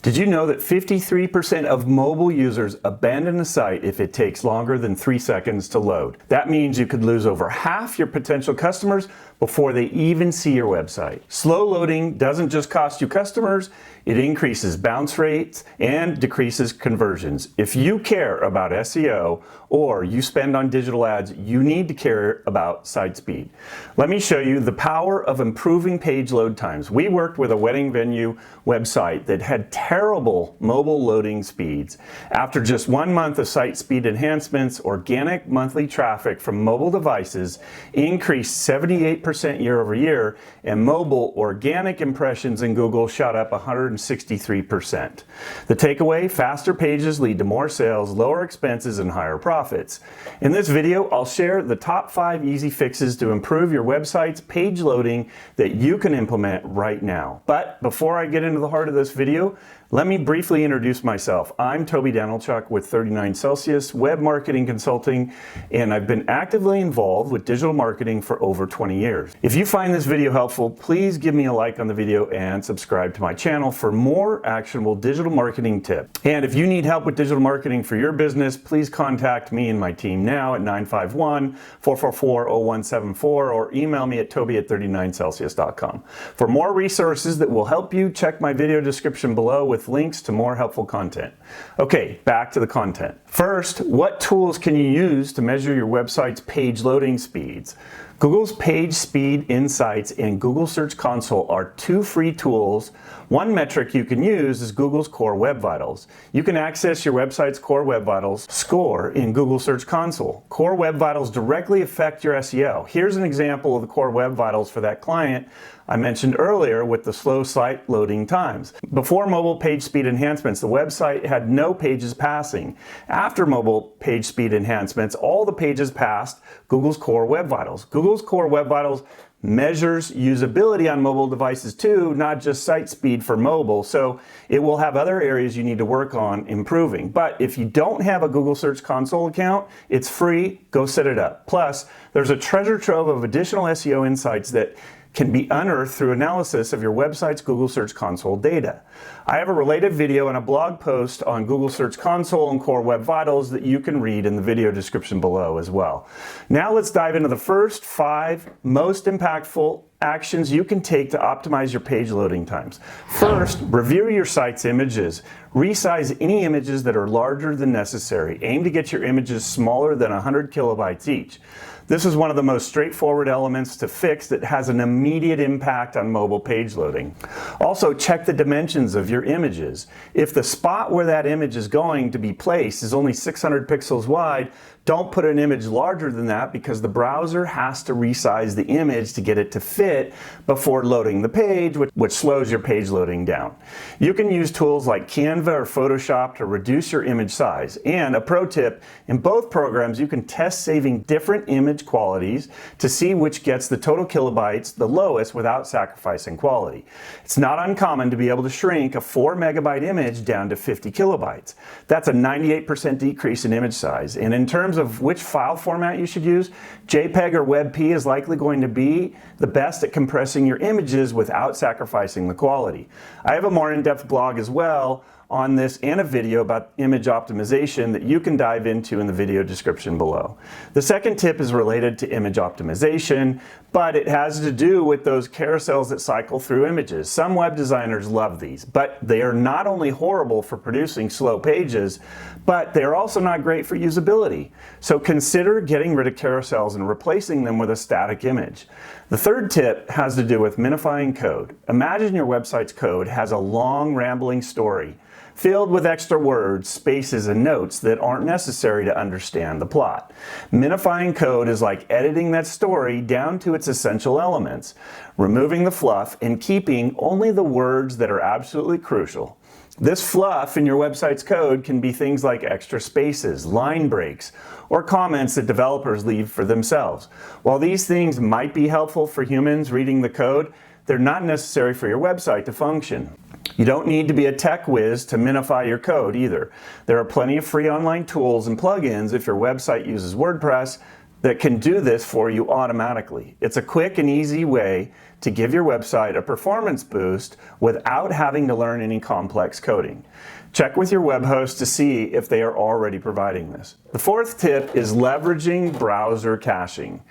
Did you know that 53% of mobile users abandon a site if it takes longer than 3 seconds to load? That means you could lose over half your potential customers before they even see your website. Slow loading doesn't just cost you customers, it increases bounce rates and decreases conversions. If you care about SEO or you spend on digital ads, you need to care about site speed. Let me show you the power of improving page load times. We worked with a wedding venue website that had terrible mobile loading speeds. After just 1 month of site speed enhancements, organic monthly traffic from mobile devices increased 78% year over year, and mobile organic impressions in Google shot up 163%. The takeaway: faster pages lead to more sales, lower expenses, and higher profits. In this video, I'll share the top 5 easy fixes to improve your website's page loading that you can implement right now. But before I get into the heart of this video, let me briefly introduce myself. I'm Toby Danilchuk with 39Celsius Web Marketing Consulting, and I've been actively involved with digital marketing for over 20 years. If you find this video helpful, please give me a like on the video and subscribe to my channel for more actionable digital marketing tips. And if you need help with digital marketing for your business, please contact me and my team now at 951-444-0174 or email me at toby@39celsius.com. For more resources that will help you, check my video description below with links to more helpful content. Okay, back to the content. First, what tools can you use to measure your website's page loading speeds? Google's Page Speed Insights and Google Search Console are 2 free tools. One metric you can use is Google's Core Web Vitals. You can access your website's Core Web Vitals score in Google Search Console. Core Web Vitals directly affect your SEO. Here's an example of the Core Web Vitals for that client I mentioned earlier with the slow site loading times. Before mobile page speed enhancements, the website had no pages passing. After mobile page speed enhancements, all the pages passed Google's Core Web Vitals. Google's Core Web Vitals measures usability on mobile devices too, not just site speed for mobile, so it will have other areas you need to work on improving. But if you don't have a Google Search Console account, it's free, go set it up. Plus, there's a treasure trove of additional SEO insights that can be unearthed through analysis of your website's Google Search Console data. I have a related video and a blog post on Google Search Console and Core Web Vitals that you can read in the video description below as well. Now let's dive into the first 5 most impactful actions you can take to optimize your page loading times. First, review your site's images. Resize any images that are larger than necessary. Aim to get your images smaller than 100 kilobytes each. This is one of the most straightforward elements to fix that has an immediate impact on mobile page loading. Also, check the dimensions of your images. If the spot where that image is going to be placed is only 600 pixels wide, don't put an image larger than that because the browser has to resize the image to get it to fit before loading the page, which slows your page loading down. You can use tools like Canva or Photoshop to reduce your image size. And a pro tip, in both programs you can test saving different image qualities to see which gets the total kilobytes the lowest without sacrificing quality. It's not uncommon to be able to shrink a 4 megabyte image down to 50 kilobytes. That's a 98% decrease in image size. And in terms of which file format you should use, JPEG or WebP is likely going to be the best at compressing your images without sacrificing the quality. I have a more in-depth blog as well on this and a video about image optimization that you can dive into in the video description below. The second tip is related to image optimization, but it has to do with those carousels that cycle through images. Some web designers love these, but they are not only horrible for producing slow pages, but they're also not great for usability. So consider getting rid of carousels and replacing them with a static image. The third tip has to do with minifying code. Imagine your website's code has a long, rambling story filled with extra words, spaces, and notes that aren't necessary to understand the plot. Minifying code is like editing that story down to its essential elements, removing the fluff and keeping only the words that are absolutely crucial. This fluff in your website's code can be things like extra spaces, line breaks, or comments that developers leave for themselves. While these things might be helpful for humans reading the code, they're not necessary for your website to function. You don't need to be a tech whiz to minify your code either. There are plenty of free online tools and plugins if your website uses WordPress, that can do this for you automatically. It's a quick and easy way to give your website a performance boost without having to learn any complex coding. Check with your web host to see if they are already providing this. The fourth tip is leveraging browser caching.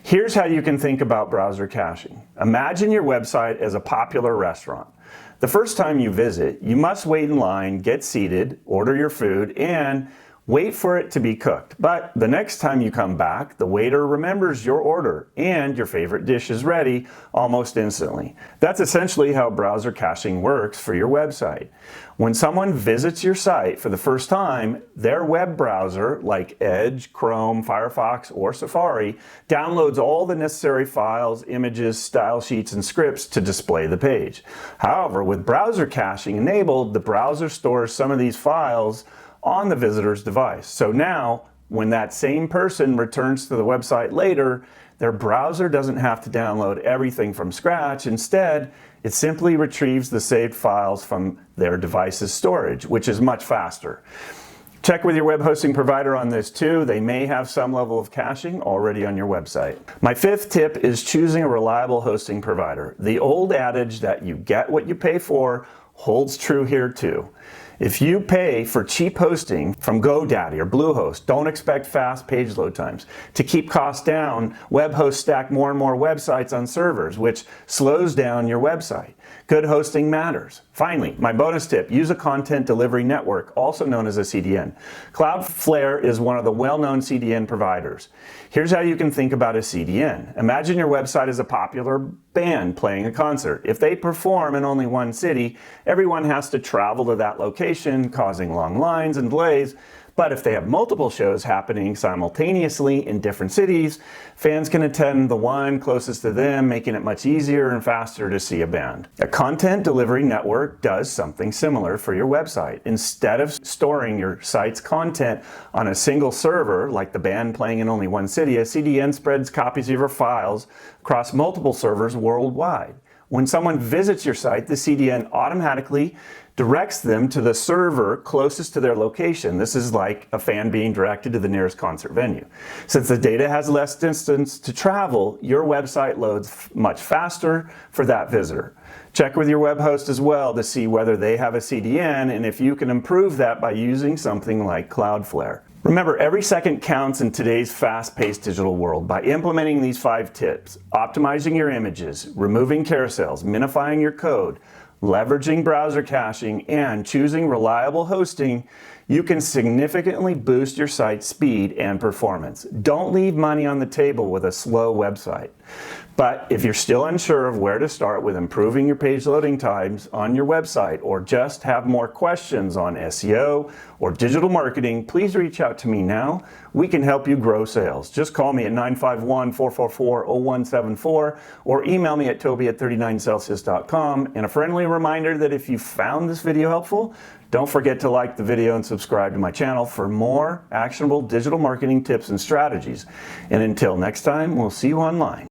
Here's how you can think about browser caching. Imagine your website as a popular restaurant. The first time you visit, you must wait in line, get seated, order your food, and wait for it to be cooked. But the next time you come back, the waiter remembers your order and your favorite dish is ready almost instantly. That's essentially how browser caching works for your website. When someone visits your site for the first time, their web browser, like Edge, Chrome, Firefox, or Safari, downloads all the necessary files, images, style sheets, and scripts to display the page. However, with browser caching enabled, the browser stores some of these files on the visitor's device. So now, when that same person returns to the website later, their browser doesn't have to download everything from scratch. Instead, it simply retrieves the saved files from their device's storage, which is much faster. Check with your web hosting provider on this too. They may have some level of caching already on your website. My fifth tip is choosing a reliable hosting provider. The old adage that you get what you pay for holds true here too. If you pay for cheap hosting from GoDaddy or Bluehost, don't expect fast page load times. To keep costs down, web hosts stack more and more websites on servers, which slows down your website. Good hosting matters. Finally, my bonus tip, use a content delivery network, also known as a CDN. Cloudflare is one of the well-known CDN providers. Here's how you can think about a CDN. Imagine your website is a popular band playing a concert. If they perform in only one city, everyone has to travel to that location, causing long lines and delays. But if they have multiple shows happening simultaneously in different cities, fans can attend the one closest to them, making it much easier and faster to see a band. A content delivery network does something similar for your website. Instead of storing your site's content on a single server, like the band playing in only one city, a CDN spreads copies of your files across multiple servers worldwide. When someone visits your site, the CDN automatically directs them to the server closest to their location. This is like a fan being directed to the nearest concert venue. Since the data has less distance to travel, your website loads much faster for that visitor. Check with your web host as well to see whether they have a CDN and if you can improve that by using something like Cloudflare. Remember, every second counts in today's fast-paced digital world. By implementing these 5 tips, optimizing your images, removing carousels, minifying your code, leveraging browser caching, and choosing reliable hosting, you can significantly boost your site's speed and performance. Don't leave money on the table with a slow website. But if you're still unsure of where to start with improving your page loading times on your website, or just have more questions on SEO or digital marketing, please reach out to me now. We can help you grow sales. Just call me at 951-444-0174 or email me at toby@39celsius.com. And a friendly reminder that if you found this video helpful, don't forget to like the video and subscribe to my channel for more actionable digital marketing tips and strategies. And until next time, we'll see you online.